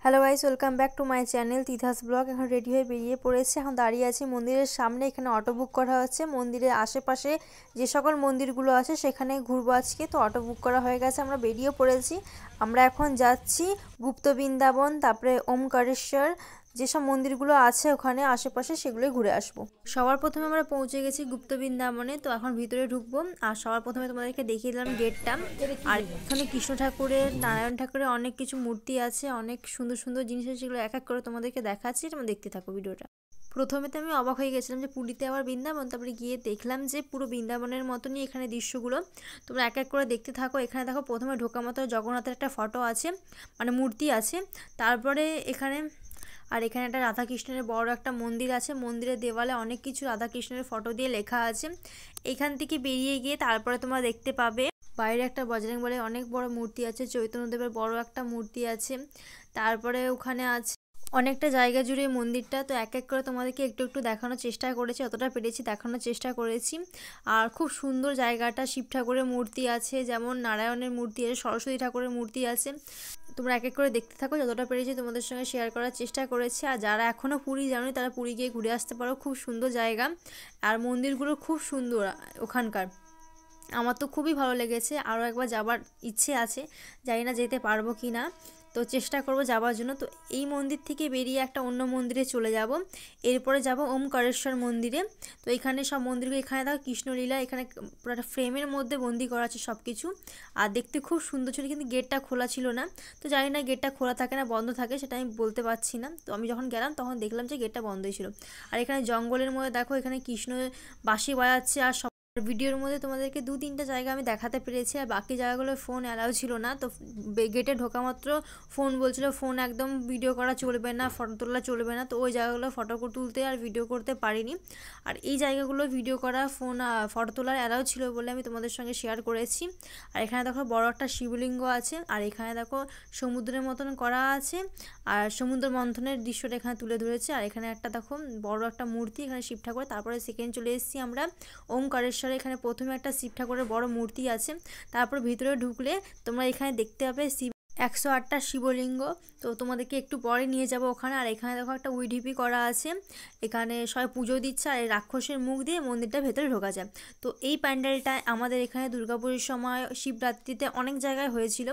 Hello guys, welcome back to my channel Tithas blog. এখন ready হয়ে বেরিয়ে পড়েছে, এখন দাঁড়িয়ে আছি মন্দিরের সামনে। এখানে অটো বুক করা হচ্ছে। মন্দিরের আশেপাশে যে সকল মন্দিরগুলো আছে সেখানে ঘুরবো আজকে, তো অটো বুক করা হয়ে গেছে, আমরা বেরিয়ে পড়েছি। আমরা এখন যাচ্ছি গুপ্ত বৃন্দাবন, তারপরে ওমকারেশ্বর, যেসব মন্দিরগুলো আছে ওখানে আশেপাশে সেগুলোই ঘুরে আসবো। সবার প্রথমে আমরা পৌঁছে গেছি গুপ্ত বৃন্দাবনে, তো এখন ভিতরে ঢুকবো। আর সবার প্রথমে তোমাদেরকে দেখিয়ে দিলাম গেটটা। আর এখানে কৃষ্ণ ঠাকুরের, নারায়ণ ঠাকুরের অনেক কিছু মূর্তি আছে, অনেক সুন্দর সুন্দর জিনিস আছে, সেগুলো এক এক করে তোমাদেরকে দেখাচ্ছি, তোমরা দেখতে থাকো ভিডিওটা। প্রথমে তো আমি অবাক হয়ে গেছিলাম যে পুরীতে আবার বৃন্দাবন, তারপরে গিয়ে দেখলাম যে পুরো বৃন্দাবনের মতনই এখানে দৃশ্যগুলো। তোমরা এক এক করে দেখতে থাকো। এখানে দেখো প্রথমে ঢোকা মতো জগন্নাথের একটা ফটো আছে, মানে মূর্তি আছে। তারপরে এখানে একটা রাধাকৃষ্ণের বড় একটা মন্দির আছে। মন্দিরের দেওয়ালে অনেক কিছু রাধাকৃষ্ণের ফটো দিয়ে লেখা আছে। এখান থেকে বেরিয়ে গিয়ে তারপরে তোমরা দেখতে পাবে বাইরে একটা বজরং বলির অনেক বড় মূর্তি আছে, চৈতন্যদেবের বড় একটা মূর্তি আছে। তারপরে ওখানে আছে অনেকটা জায়গা জুড়ে মন্দিরটা। তো এক এক করে তোমাদেরকে একটু একটু দেখানোর চেষ্টা করেছি, অতটা পেরেছি দেখানোর চেষ্টা করেছি। আর খুব সুন্দর জায়গাটা। শিব ঠাকুরের মূর্তি আছে, যেমন নারায়ণের মূর্তি আছে, সরস্বতী ঠাকুরের মূর্তি আছে। তোমরা এক এক করে দেখতে থাকো, যতটা পেরেছি তোমাদের সঙ্গে শেয়ার করার চেষ্টা করেছি। আর যারা এখনও পুরী জানোই তারা পুরী গিয়ে ঘুরে আসতে পারো, খুব সুন্দর জায়গা। আর মন্দিরগুলো খুব সুন্দর ওখানকার, আমার তো খুবই ভালো লেগেছে। আরও একবার যাবার ইচ্ছে আছে, জানি না যেতে পারবো কি না, তো চেষ্টা করব যাওয়ার জন্য। তো এই মন্দির থেকে বেরিয়ে একটা অন্য মন্দিরে চলে যাব, এরপরে যাব ওমকারেশ্বর মন্দিরে। তো এখানে সব মন্দিরগুলো, এখানে দেখো কৃষ্ণলীলা, এখানে পুরো একটা ফ্রেমের মধ্যে বন্দি করা আছে সব কিছু। আর দেখতে খুব সুন্দর ছিল, কিন্তু গেটটা খোলা ছিল না। তো জানি না গেটটা খোলা থাকে না বন্ধ থাকে, সেটা আমি বলতে পারছি না। তো আমি যখন গেলাম তখন দেখলাম যে গেটটা বন্ধই ছিল। আর এখানে জঙ্গলের মধ্যে দেখো এখানে কৃষ্ণ বাঁশি বাজাচ্ছে। আর ভিডিওর মধ্যে তোমাদেরকে 2-3টা জায়গা আমি দেখাতে পেরেছি, আর বাকি জায়গাগুলো ফোন অ্যালাউ ছিল না। তো গেটে ঢোকা মাত্র ফোন বলছিল ফোন একদম ভিডিও করা চলবে না, ফটো তোলা চলবে না। তো ওই জায়গাগুলো ফটো তুলতে আর ভিডিও করতে পারিনি। আর এই জায়গাগুলো ভিডিও করা, ফোন ফটো তোলার অ্যালাউ ছিল বলে আমি তোমাদের সঙ্গে শেয়ার করেছি। আর এখানে দেখো বড় একটা শিবলিঙ্গ আছে। আর এখানে দেখো সমুদ্রের মতন করা আছে, আর সমুদ্র মন্থনের দৃশ্যটা এখানে তুলে ধরেছে। আর এখানে একটা দেখো বড় একটা মূর্তি, এখানে শিব ঠাকুর। তারপরে সেকেন্ড চলে এসেছি আমরা ওমকারেশ্বর। এখানে প্রথমে একটা শিব ঠাকুরের বড় মূর্তি আছে। তারপর ভিতরে ঢুকলে তোমরা এখানে দেখতে পাবে 108টা শিবলিঙ্গ। তো তোমাদেরকে একটু পরে নিয়ে যাব ওখানে। আর এখানে দেখো একটা উইঢিপি করা আছে, এখানে সবাই পুজো দিচ্ছে। আর এই রাক্ষসের মুখ দিয়ে মন্দিরটার ভেতরে ঢোকা যায়। তো এই প্যান্ডেলটা আমাদের এখানে দুর্গাপুরের সময় শিবরাত্রিতে অনেক জায়গায় হয়েছিল।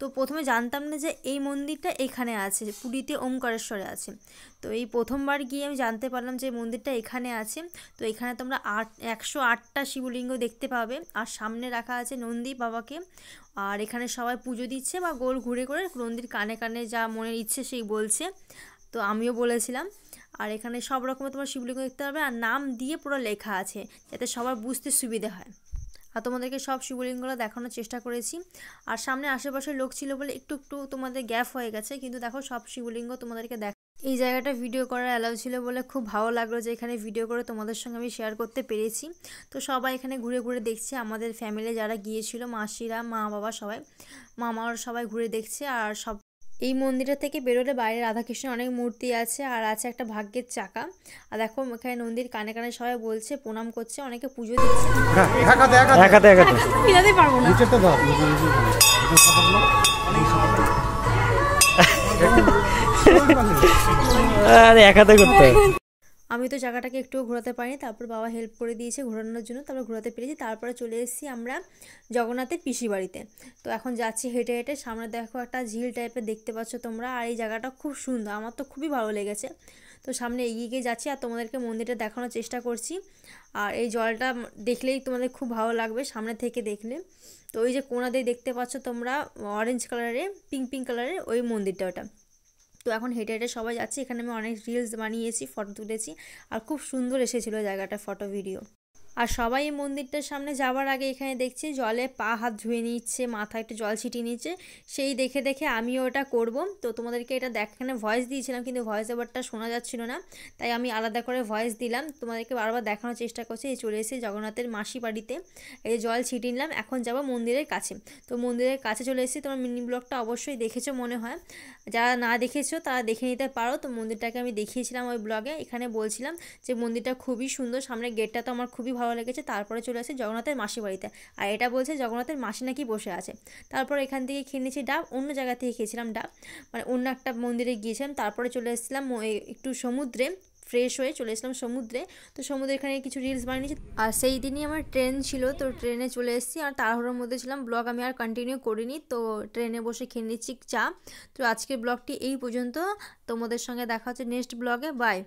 তো প্রথমে জানতাম না যে এই মন্দিরটা এখানে আছে, পুরীতে ওমকারেশ্বরে আছে। তো এই প্রথমবার গিয়ে আমি জানতে পারলাম যে মন্দিরটা এখানে আছে। তো এখানে তোমরা 108টা শিবলিঙ্গ দেখতে পাবে। আর সামনে রাখা আছে নন্দী বাবাকে। আর এখানে সবাই পুজো দিচ্ছে বা গোল ঘুরে করে নন্দীর কানে কানে যা মনের ইচ্ছে সেই বলছে। তো আমিও বলেছিলাম। আর এখানে সব রকমের তোমার শিবলিঙ্গ দেখতে পাবে, আর নাম দিয়ে পুরো লেখা আছে যাতে সবার বুঝতে সুবিধে হয়। আর তোমাদেরকে সব শিবলিঙ্গগুলো দেখানোর চেষ্টা করেছি। আর সামনে আশেপাশের লোক ছিল বলে একটু একটু তোমাদের গ্যাপ হয়ে গেছে, কিন্তু দেখো সব শিবলিঙ্গ তোমাদেরকে এই জায়গাটা ভিডিও করার অ্যালাউ ছিল বলে খুব ভালো লাগলো যে এখানে ভিডিও করে তোমাদের সঙ্গে আমি শেয়ার করতে পেরেছি। তো সবাই এখানে ঘুরে ঘুরে দেখছে, আমাদের ফ্যামিলি যারা গিয়েছিল, মাসিরা, মা বাবা সবাই, মামার সবাই ঘুরে দেখছে। আর সব এই মন্দিরটা থেকে বেরোলে বাইরে রাধাকৃষ্ণের অনেক মূর্তি আছে, আর আছে একটা ভাগ্যের চাকা। আর দেখো এখানে নন্দীর কানে কানে সবাই বলছে, প্রণাম করছে, অনেকে পুজো দিচ্ছে। আমি তো জায়গাটাকে একটু ঘোরাতে পারিনি, তারপর বাবা হেল্প করে দিয়েছে ঘোরানোর জন্য, তারপর ঘোরাতে পেরেছি। তারপরে চলে এসেছি আমরা জগন্নাথের পিসি বাড়িতে। তো এখন যাচ্ছি হেঁটে হেঁটে, সামনে দেখো একটা ঝিল টাইপের দেখতে পাচ্ছ তোমরা। আর এই জায়গাটা খুব সুন্দর, আমার তো খুবই ভালো লেগেছে। তো সামনে এগিয়ে গিয়ে যাচ্ছি আর তোমাদেরকে মন্দিরটা দেখানোর চেষ্টা করছি। আর এই জলটা দেখলেই তোমাদের খুব ভালো লাগবে সামনে থেকে দেখলে। তো ওই যে কোণা দিয়ে দেখতে পাচ্ছ তোমরা অরেঞ্জ কালারের, পিঙ্ক কালারের, ওই মন্দিরটা ওটা। তো এখন হেঁটে হেঁটে সবাই যাচ্ছে। এখানে আমি অনেক রিলস বানিয়েছি, ফটো তুলেছি, আর খুব সুন্দর এসেছিলো জায়গাটা, ফটো ভিডিও। আর সবাই এই মন্দিরটার সামনে যাওয়ার আগে এখানে দেখছি জলে পা হাত ধুয়ে নিচ্ছে, মাথায় একটু জল ছিটিয়ে নিচ্ছে। সেই দেখে দেখে আমিও ওটা করব। তো তোমাদেরকে এটা এখানে ভয়েস দিয়েছিলাম, কিন্তু ভয়েস ওভারটা শোনা যাচ্ছিল না, তাই আমি আলাদা করে ভয়েস দিলাম। তোমাদেরকে বারবার দেখানোর চেষ্টা করছি। এই চলে এসেছি জগন্নাথের মাসি বাড়িতে, এই যে জল ছিটিয়ে নিলাম। এখন যাব মন্দিরের কাছে। তো মন্দিরের কাছে চলে এসেছি। তোমার মিনি ব্লগটা অবশ্যই দেখেছো মনে হয়, যারা না দেখেছো তারা দেখে নিতে পারো। তো মন্দিরটাকে আমি দেখিয়েছিলাম ওই ব্লগে। এখানে বলছিলাম যে মন্দিরটা খুবই সুন্দর, সামনে গেটটা তো আমার খুবই ভালো ভালো লেগেছে। তারপরে চলে আসি জগন্নাথের মাসি বাড়িতে, আর এটা বলছে জগন্নাথের মাসি নাকি বসে আছে। তারপর এখান থেকে খেয়ে নিয়েছি ডাব, অন্য জায়গা থেকে খেয়েছিলাম ডাব, মানে অন্য একটা মন্দিরে গিয়েছিলাম। তারপরে চলে এসেছিলাম একটু সমুদ্রে, ফ্রেশ হয়ে চলে এসেছিলাম সমুদ্রে। তো সমুদ্রে এখানে কিছু রিলস বানিয়েছি, আর সেই দিনই আমার ট্রেন ছিল, তো ট্রেনে চলে এসেছি। আর তাড়াহুড়োর মধ্যে ছিলাম, ব্লগ আমি আর কন্টিনিউ করিনি, তো ট্রেনে বসে খেয়ে নিচ্ছি চা। তো আজকের ব্লগটি এই পর্যন্ত, তোমাদের সঙ্গে দেখা হচ্ছে নেক্সট ব্লগে, বাই।